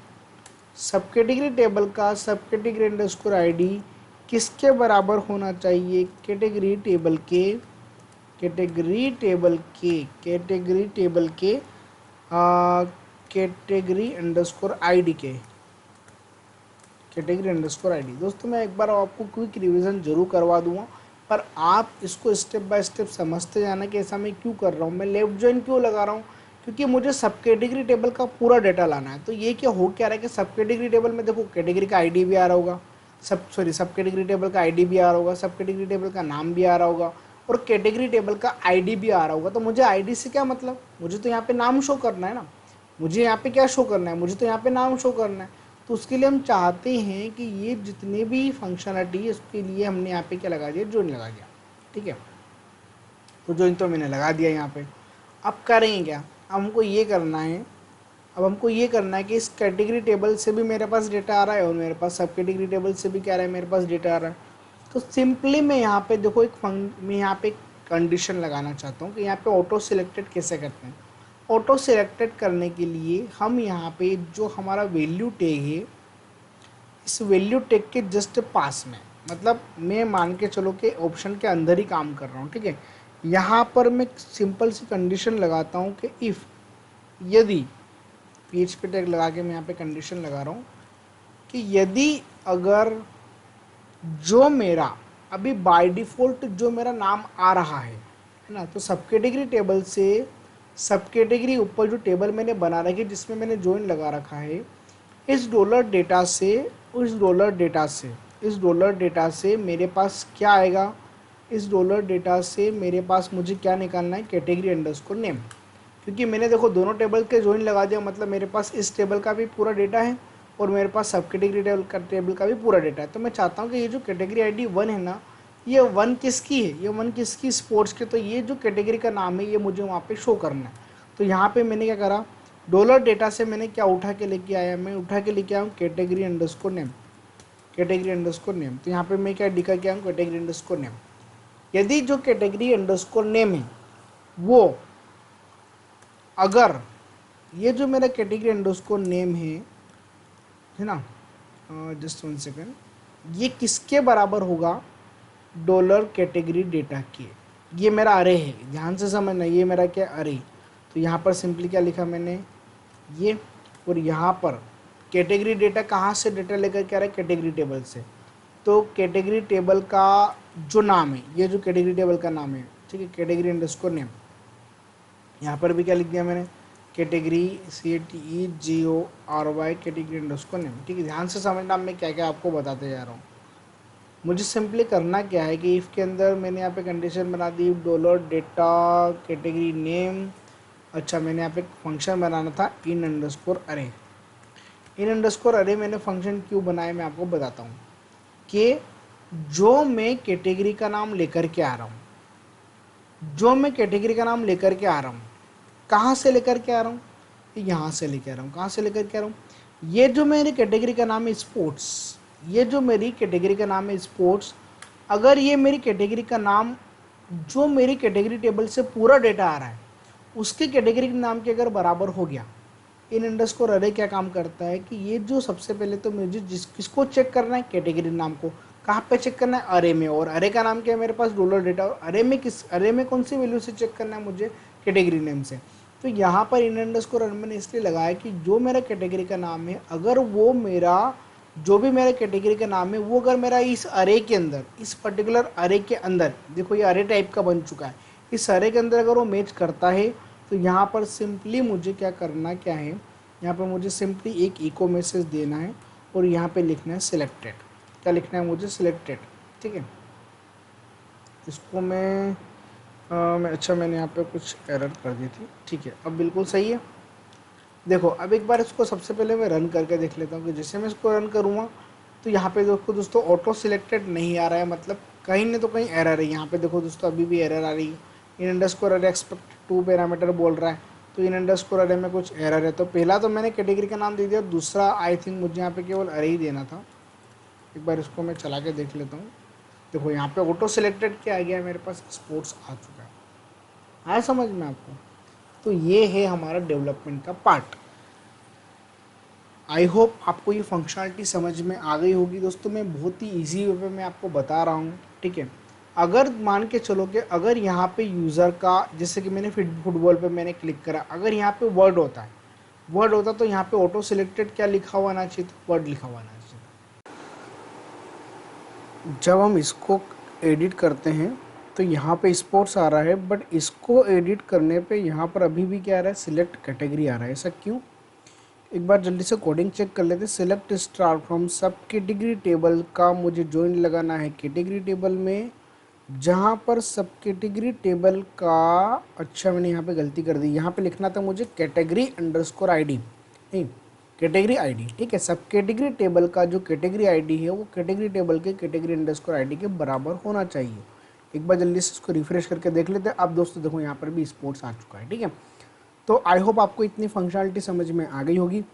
सब कैटेगरी टेबल का सब कैटेगरी अंडरस्कोर आईडी किसके बराबर होना चाहिए? कैटेगरी टेबल के कैटेगरी अंडरस्कोर आईडी। दोस्तों मैं एक बार आपको क्विक रिवीजन जरूर करवा दूंगा, पर आप इसको स्टेप बाय स्टेप समझते जाना कि ऐसा मैं क्यों कर रहा हूँ, मैं लेफ्ट जॉइन क्यों लगा रहा हूँ, क्योंकि मुझे सब कैटेगरी टेबल का पूरा डेटा लाना है। तो ये क्या रहा है कि सब कैटेगरी टेबल में देखो कैटेगरी का आईडी भी आ रहा होगा, सब कैटेगरी टेबल का आईडी भी आ रहा होगा, सब कैटेगरी टेबल का नाम भी आ रहा होगा और कैटेगरी टेबल का आईडी भी आ रहा होगा। तो मुझे आईडी से क्या मतलब, मुझे तो यहाँ पे नाम शो करना है ना, मुझे यहाँ पे क्या शो करना है, मुझे तो यहाँ पे नाम शो करना है। तो उसके लिए हम चाहते हैं कि ये जितने भी फंक्शनलिटी है उसके लिए हमने यहाँ पे क्या लगा दिया, जॉइन लगा दिया। ठीक है, तो जॉइन तो मैंने लगा दिया यहाँ पे। अब करेंगे क्या, हमको ये करना है, अब हमको ये करना है कि इस कैटेगरी टेबल से भी मेरे पास डेटा आ रहा है और मेरे पास सब कैटेगरी टेबल से भी क्या आ रहा है, मेरे पास डेटा आ रहा है। तो सिंपली मैं यहाँ पे देखो मैं यहाँ पे कंडीशन लगाना चाहता हूँ कि यहाँ पे ऑटो सिलेक्टेड कैसे करते हैं। ऑटो सिलेक्टेड करने के लिए हम यहाँ पे जो हमारा वैल्यू टैग है, इस वैल्यू टैग के जस्ट पास में, मतलब मैं मान के चलो कि ऑप्शन के अंदर ही काम कर रहा हूँ। ठीक है, यहाँ पर मैं सिंपल सी कंडीशन लगाता हूँ कि इफ़, यदि PHP टैग लगा के मैं यहाँ पे कंडीशन लगा रहा हूँ कि यदि अगर जो मेरा अभी बाय डिफ़ॉल्ट जो मेरा नाम आ रहा है ना, तो सब कैटेगरी टेबल से सब कैटेगरी ऊपर जो टेबल मैंने बना रखी जिसमें मैंने जॉइन लगा रखा है, इस डॉलर डेटा से मेरे पास क्या आएगा, इस डॉलर डेटा से मेरे पास मुझे क्या निकालना है, कैटेगरी अंडरस्कोर नेम। क्योंकि मैंने देखो दोनों टेबल के जॉइन लगा दिया, मतलब मेरे पास इस टेबल का भी पूरा डेटा है और मेरे पास सब कैटेगरी टेबल का भी पूरा डेटा है। तो मैं चाहता हूँ कि ये जो कैटेगरी आईडी 1 है ना, ये 1 किसकी है, ये 1 किसकी, स्पोर्ट्स के। तो ये जो कैटेगरी का नाम है ये मुझे वहाँ पे शो करना है। तो यहाँ पे मैंने क्या करा, डॉलर डेटा से मैंने क्या उठा के लेके आया, मैं उठा के लेके आया हूँ कैटेगरी अंडरस्कोर नेम। तो यहाँ पे मैं क्या लिखा के आया हूँ, कैटेगरी अंडरस्कोर नेम। यदि जो कैटेगरी अंडरस्कोर नेम है वो, अगर ये जो मेरा कैटेगरी अंडरस्कोर नेम है ना, जस्ट 1 सेकेंड, ये किसके बराबर होगा, डॉलर कैटेगरी डेटा के। ये मेरा अरे है, ध्यान से समझना, ये मेरा क्या अरे। तो यहाँ पर सिंपली क्या लिखा मैंने ये, और यहाँ पर कैटेगरी डेटा कहाँ से डेटा लेकर के आ रहा है, कैटेगरी टेबल से। तो कैटेगरी टेबल का जो नाम है, ये जो कैटेगरी टेबल का नाम है, ठीक है, कैटेगरी अंडरस्कोर नेम। यहाँ पर भी क्या लिख दिया मैंने, category CATEGORY category underscore name. ठीक है, ध्यान से समझना, मैं क्या क्या आपको बताते जा रहा हूँ। मुझे सिंपली करना क्या है कि इफ़ के अंदर मैंने यहाँ पे कंडीशन बना दी, डॉलर डेटा कैटेगरी नेम। अच्छा, मैंने यहाँ पे फंक्शन बनाना था इन अंडरस्कोर अरे मैंने फंक्शन क्यों बनाया मैं आपको बताता हूँ कि जो मैं कैटेगरी का नाम लेकर के आ रहा हूँ, कहाँ से लेकर के आ रहा हूँ, यहाँ से लेकर आ रहा हूँ। कहाँ से लेकर के आ रहा हूँ, ये जो मेरी कैटेगरी का नाम है स्पोर्ट्स, अगर ये मेरी कैटेगरी का नाम जो मेरी कैटेगरी टेबल से पूरा डेटा आ रहा है उसके कैटेगरी के नाम के अगर बराबर हो गया, इन अंडरस्कोर अरे क्या काम करता है कि ये जो सबसे पहले तो मुझे किसको चेक करना है, कैटेगरी नाम को। कहाँ पे चेक करना है, अरे में, और अरे का नाम क्या है मेरे पास, डॉलर डेटा। और अरे में कौन सी वैल्यू से चेक करना है मुझे, कैटेगरी नेम से। तो यहाँ पर इन अंडरस्कोर अरे मैंने इसलिए लगाया कि जो मेरा कैटेगरी का नाम है, अगर वो मेरा जो भी मेरे कैटेगरी का नाम है वो अगर मेरा इस अरे के अंदर, इस पर्टिकुलर अरे के अंदर, देखो ये अरे टाइप का बन चुका है, इस अरे के अंदर अगर वो मैच करता है, तो यहाँ पर सिंपली मुझे क्या करना क्या है, यहाँ पर मुझे सिंपली एक इको मैसेज देना है और यहाँ पे लिखना है सिलेक्टेड। क्या लिखना है मुझे, सिलेक्टेड। ठीक है, इसको अच्छा मैंने यहाँ पे कुछ एरर कर दी थी। ठीक है, अब बिल्कुल सही है। देखो अब एक बार इसको सबसे पहले मैं रन करके देख लेता हूँ कि जैसे मैं इसको रन करूँगा तो यहाँ पे देखो दोस्तों ऑटो सिलेक्टेड नहीं आ रहा है, मतलब कहीं न तो कहीं एरर है। यहाँ पे देखो दोस्तों अभी भी एरर आ रही है, इन अंडरस्कोर अरे एक्सपेक्ट 2 पैरामीटर बोल रहा है। तो इन अंडरस्कोर अरे में कुछ एरर है। तो पहला तो मैंने कैटेगरी का नाम दे दिया, दूसरा आई थिंक मुझे यहाँ पे केवल अरे ही देना था। एक बार इसको मैं चला के देख लेता हूँ। देखो यहाँ पे ऑटो सिलेक्टेड क्या आ गया, मेरे पास स्पोर्ट्स आ चुका है। आया समझ में आपको? तो ये है हमारा डेवलपमेंट का पार्ट। आई होप आपको ये फंक्शनलिटी समझ में आ गई होगी दोस्तों। मैं बहुत ही ईजी वे में आपको बता रहा हूँ, ठीक है। अगर मान के चलो कि अगर यहाँ पे यूज़र का, जैसे कि मैंने फुटबॉल पे मैंने क्लिक करा, अगर यहाँ पे वर्ड होता तो यहाँ पे ऑटो सिलेक्टेड क्या लिखा हुआ आना चाहिए था, वर्ड लिखा हुआ आना चाहिए था। जब हम इसको एडिट करते हैं तो यहाँ पे स्पोर्ट्स आ रहा है, बट इसको एडिट करने पे यहाँ पर अभी भी क्या आ रहा है, सिलेक्ट कैटेगरी आ रहा है। ऐसा क्यों? एक बार जल्दी से कोडिंग चेक कर लेते। सिलेक्ट स्टार फ्रॉम सब कैटेगरी टेबल का मुझे ज्वाइन लगाना है कैटेगरी टेबल में, जहाँ पर सब कैटेगरी टेबल का, अच्छा मैंने यहाँ पे गलती कर दी, यहाँ पे लिखना था मुझे कैटेगरी अंडरस्कोर आईडी, नहीं कैटेगरी आईडी, ठीक है। सब कैटेगरी टेबल का जो कैटेगरी आईडी है वो कैटेगरी टेबल के कैटेगरी अंडरस्कोर आईडी के बराबर होना चाहिए। एक बार जल्दी से इसको रिफ्रेश करके देख लेते हैं। अब दोस्तों देखो यहाँ पर भी स्पोर्ट्स आ चुका है, ठीक है। तो आई होप आपको इतनी फंक्शनलिटी समझ में आ गई होगी।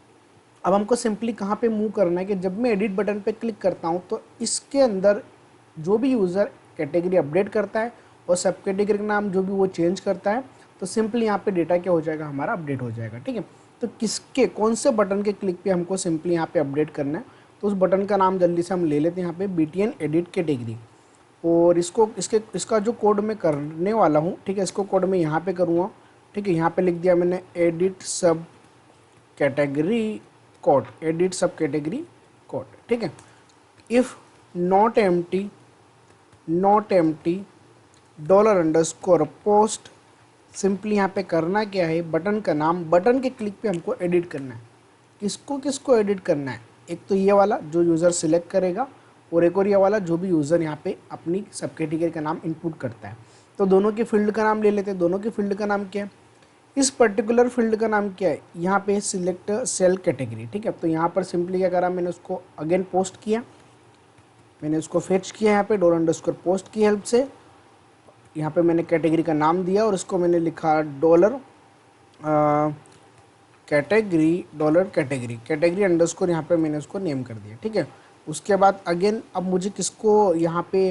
अब हमको सिंपली कहाँ पे मूव करना है कि जब मैं एडिट बटन पे क्लिक करता हूँ तो इसके अंदर जो भी यूज़र कैटेगरी अपडेट करता है और सब कैटेगरी का नाम जो भी वो चेंज करता है, तो सिंपली यहाँ पे डेटा क्या हो जाएगा, हमारा अपडेट हो जाएगा, ठीक है। तो किसके कौन से बटन के क्लिक पे हमको सिंपली यहाँ पे अपडेट करना है, तो उस बटन का नाम जल्दी से हम ले लेते हैं यहाँ पे BTN एडिट कैटेगरी। और इसका जो कोड मैं करने वाला हूँ, ठीक है, इसको कोड मैं यहाँ पे करूँगा, ठीक है। यहाँ पे लिख दिया मैंने एडिट सब कैटेगरी कोड, एडिट सब कैटेगरी कोड, ठीक है। If not empty $_ post, simply यहाँ पे करना क्या है, बटन का नाम, बटन के क्लिक पे हमको एडिट करना है। किसको एडिट करना है, एक तो ये वाला जो यूज़र सिलेक्ट करेगा, और एक और ये वाला जो भी यूज़र यहाँ पे अपनी सब कैटेगरी का नाम इनपुट करता है। तो दोनों के फील्ड का नाम ले लेते हैं। दोनों के फील्ड का नाम क्या है, इस पर्टिकुलर फील्ड का नाम क्या है, यहाँ पे सिलेक्ट सेल कैटेगरी, ठीक है। तो यहाँ पर सिंपली क्या करा, मैंने उसको अगेन पोस्ट किया, मैंने उसको फेच किया यहाँ पे $_ पोस्ट की हेल्प से। यहाँ पे मैंने कैटेगरी का नाम दिया और इसको मैंने लिखा कैटेगरी अंडरस्कोर, यहाँ पे मैंने उसको नेम कर दिया, ठीक है। उसके बाद अगेन अब मुझे किसको यहाँ पे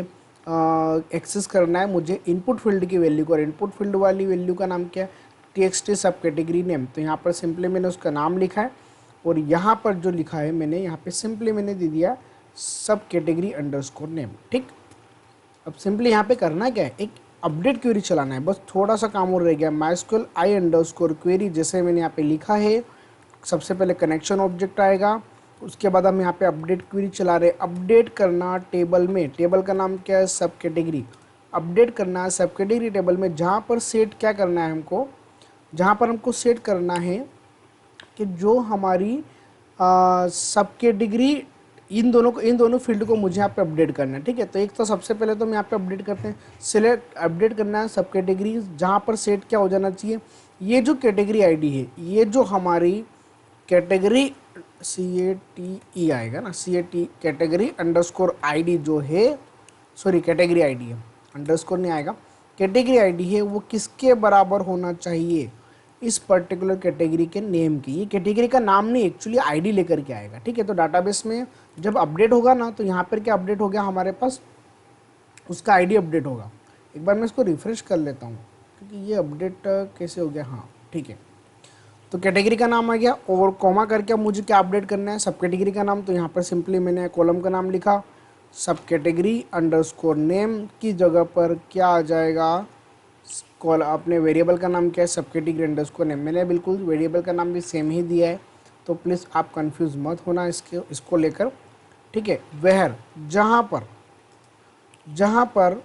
एक्सेस करना है, मुझे इनपुट फील्ड की वैल्यू को, और इनपुट फील्ड वाली वैल्यू का नाम क्या है, TXT सब कैटेगरी नेम। तो यहाँ पर सिंपली मैंने उसका नाम लिखा है, और यहाँ पर जो लिखा है मैंने यहाँ पे सिंपली मैंने दे दिया सब कैटेगरी अंडरस्कोर नेम, ठीक। अब सिंपली यहाँ पे करना क्या है, एक अपडेट क्वेरी चलाना है, बस थोड़ा सा काम और रह गया। MySQL i_ क्वेरी जैसे मैंने यहाँ पे लिखा है, सबसे पहले कनेक्शन ऑब्जेक्ट आएगा, उसके बाद हम यहाँ पे अपडेट क्वेरी चला रहे। अपडेट करना टेबल में, टेबल का नाम क्या है, सब कैटेगरी। अपडेट करना है सब कैटेगरी टेबल में, जहाँ पर सेट क्या करना है हमको, जहाँ पर हमको सेट करना है कि जो हमारी सब कैटेगरी, इन दोनों फील्ड को मुझे यहाँ पे अपडेट करना है, ठीक है। तो एक तो सबसे पहले तो हम यहाँ पे अपडेट करते हैं, सिलेक्ट अपडेट करना है सब कैटेगरी, जहाँ पर सेट क्या हो जाना चाहिए, ये जो कैटेगरी आईडी है, ये जो हमारी कैटेगरी CATE आएगा ना, कैटेगरी अंडरस्कोर आईडी जो है, सॉरी कैटेगरी आईडी है, अंडरस्कोर नहीं आएगा, कैटेगरी आईडी है, वो किसके बराबर होना चाहिए, इस पर्टिकुलर कैटेगरी के नेम की। ये कैटेगरी का नाम नहीं, एक्चुअली आईडी लेकर के आएगा, ठीक है। तो डाटाबेस में जब अपडेट होगा ना, तो यहाँ पर क्या अपडेट हो गया हमारे पास, उसका आईडी अपडेट होगा। एक बार मैं इसको रिफ्रेश कर लेता हूँ, क्योंकि ये अपडेट कैसे हो गया, हाँ ठीक है। तो कैटेगरी का नाम आ गया, और कॉमा करके अब मुझे क्या अपडेट करना है, सब कैटेगरी का नाम। तो यहाँ पर सिंपली मैंने कॉलम का नाम लिखा, सब कैटेगरी अंडरस्कोर नेम की जगह पर क्या आ जाएगा, अपने वेरिएबल का नाम क्या है, सब कैटेगरी अंडरस्कोर नेम। मैंने बिल्कुल वेरिएबल का नाम भी सेम ही दिया है, तो प्लीज़ आप कंफ्यूज मत होना इसको लेकर, ठीक है। वेयर जहाँ पर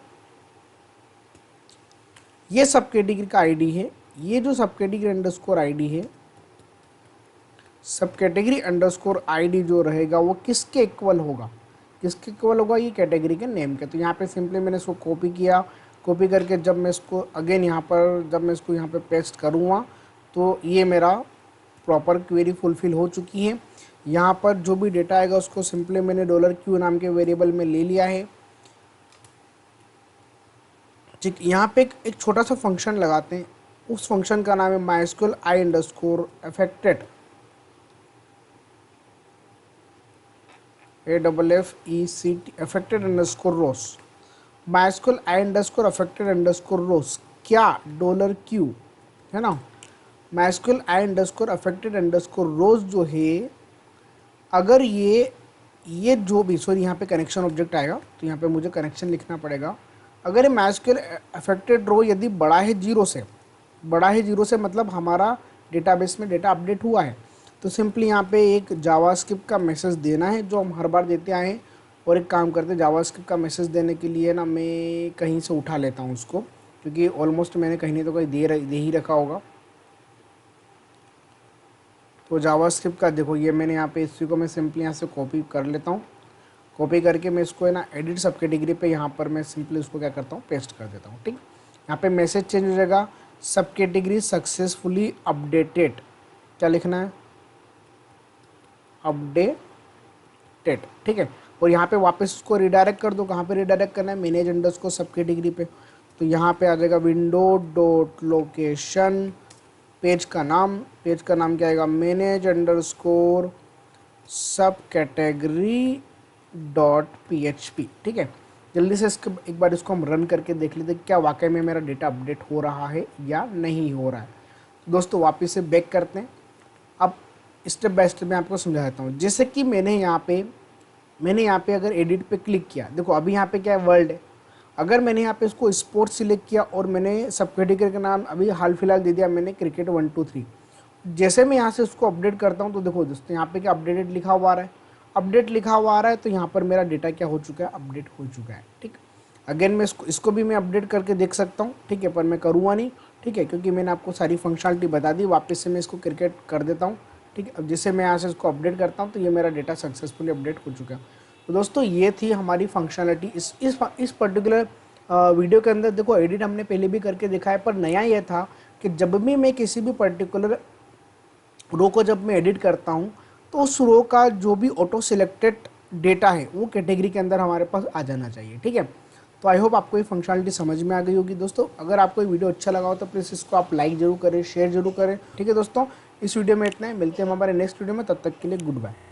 ये सब कैटेगरी का आईडी है, ये जो सब कैटेगरी अंडरस्कोर आईडी है, सब कैटेगरी अंडरस्कोर आईडी जो रहेगा वो किसके इक्वल होगा, ये कैटेगरी के नेम के। तो यहाँ पे सिंपली मैंने इसको कॉपी किया, कॉपी करके जब मैं इसको अगेन यहाँ पे पेस्ट करूँगा, तो ये मेरा प्रॉपर क्वेरी फुलफिल हो चुकी है। यहाँ पर जो भी डेटा आएगा उसको सिंपली मैंने $Q नाम के वेरिएबल में ले लिया है, ठीक। यहाँ पे एक छोटा सा फंक्शन लगाते हैं, उस फंक्शन का नाम है MySQL I underscore affected, AFFECT affected underscore rows. MySQL I underscore affected underscore rows क्या $Q है ना। MySQL I underscore affected underscore rows जो है, अगर ये जो भी सॉरी यहाँ पे कनेक्शन ऑब्जेक्ट आएगा तो यहाँ पे मुझे कनेक्शन लिखना पड़ेगा। अगर ये MySQL अफेक्टेड रो यदि बड़ा है जीरो से मतलब हमारा डेटाबेस में डेटा अपडेट हुआ है, तो सिंपली यहाँ पे एक जावास्क्रिप्ट का मैसेज देना है जो हम हर बार देते आए हैं। और एक काम करते हैं, जावास्क्रिप्ट का मैसेज देने के लिए ना मैं कहीं से उठा लेता हूँ उसको, क्योंकि ऑलमोस्ट मैंने कहीं नहीं तो कहीं दे ही रखा होगा। तो जावास्क्रिप्ट का देखो ये मैंने यहाँ पे इसी को मैं सिंपली यहाँ से कॉपी कर लेता हूँ। कॉपी करके मैं इसको है ना एडिट सब कैटेगरी पे यहाँ पर मैं सिंपली उसको क्या करता हूँ, पेस्ट कर देता हूँ। ठीक, यहाँ पे मैसेज चेंज हो जाएगा, सब कैटेगरी सक्सेसफुली अपडेटेड। क्या लिखना है, अपडेटेड। ठीक है, और यहाँ पे वापस उसको रिडायरेक्ट कर दो। कहाँ पे रिडायरेक्ट करना है, मैनेज अंडरस्कोर सब कैटेगरी पे। तो यहाँ पे आ जाएगा विंडो डॉट लोकेशन, पेज का नाम क्या आएगा, मैनेज अंडरस्कोर सब कैटेगरी डॉट PHP। ठीक है, जल्दी से इसको एक बार इसको हम रन करके देख लेते क्या वाकई में मेरा डेटा अपडेट हो रहा है या नहीं हो रहा है। तो दोस्तों वापस से बैक करते हैं। अब स्टेप बाय स्टेप मैं आपको समझा देता हूँ। जैसे कि मैंने यहाँ पे अगर एडिट पे क्लिक किया, देखो अभी यहाँ पे क्या है, वर्ल्ड है। अगर मैंने यहाँ पे इसको स्पोर्ट्स सिलेक्ट किया और मैंने सब कैटेगरी का नाम अभी हाल फिलहाल दे दिया मैंने क्रिकेट 1 2 3, जैसे मैं यहाँ से उसको अपडेट करता हूँ तो देखो दोस्तों यहाँ पे क्या अपडेटेड लिखा हुआ आ रहा है, अपडेट लिखा हुआ आ रहा है। तो यहाँ पर मेरा डेटा क्या हो चुका है, अपडेट हो चुका है। ठीक, अगेन मैं इसको भी मैं अपडेट करके देख सकता हूँ। ठीक है, पर मैं करूँगा नहीं। ठीक है, क्योंकि मैंने आपको सारी फंक्शनलिटी बता दी। वापस से मैं इसको क्रिकेट कर देता हूँ। ठीक है, अब जैसे मैं यहाँ से इसको अपडेट करता हूँ तो ये मेरा डेटा सक्सेसफुली अपडेट हो चुका है। तो दोस्तों ये थी हमारी फंक्शनलिटी इस पर्टिकुलर वीडियो के अंदर। देखो एडिट हमने पहले भी करके देखा है, पर नया ये था कि जब भी मैं किसी भी पर्टिकुलर रो को जब मैं एडिट करता हूँ तो उस रो का जो भी ऑटो सिलेक्टेड डेटा है वो कैटेगरी के अंदर हमारे पास आ जाना चाहिए। ठीक है, तो आई होप आपको ये फंक्शनलिटी समझ में आ गई होगी। दोस्तों अगर आपको ये वीडियो अच्छा लगा हो तो प्लीज़ इसको आप लाइक जरूर करें, शेयर जरूर करें। ठीक है दोस्तों, इस वीडियो में इतना ही, मिलते हैं हमारे नेक्स्ट वीडियो में, तब तक के लिए गुड बाय।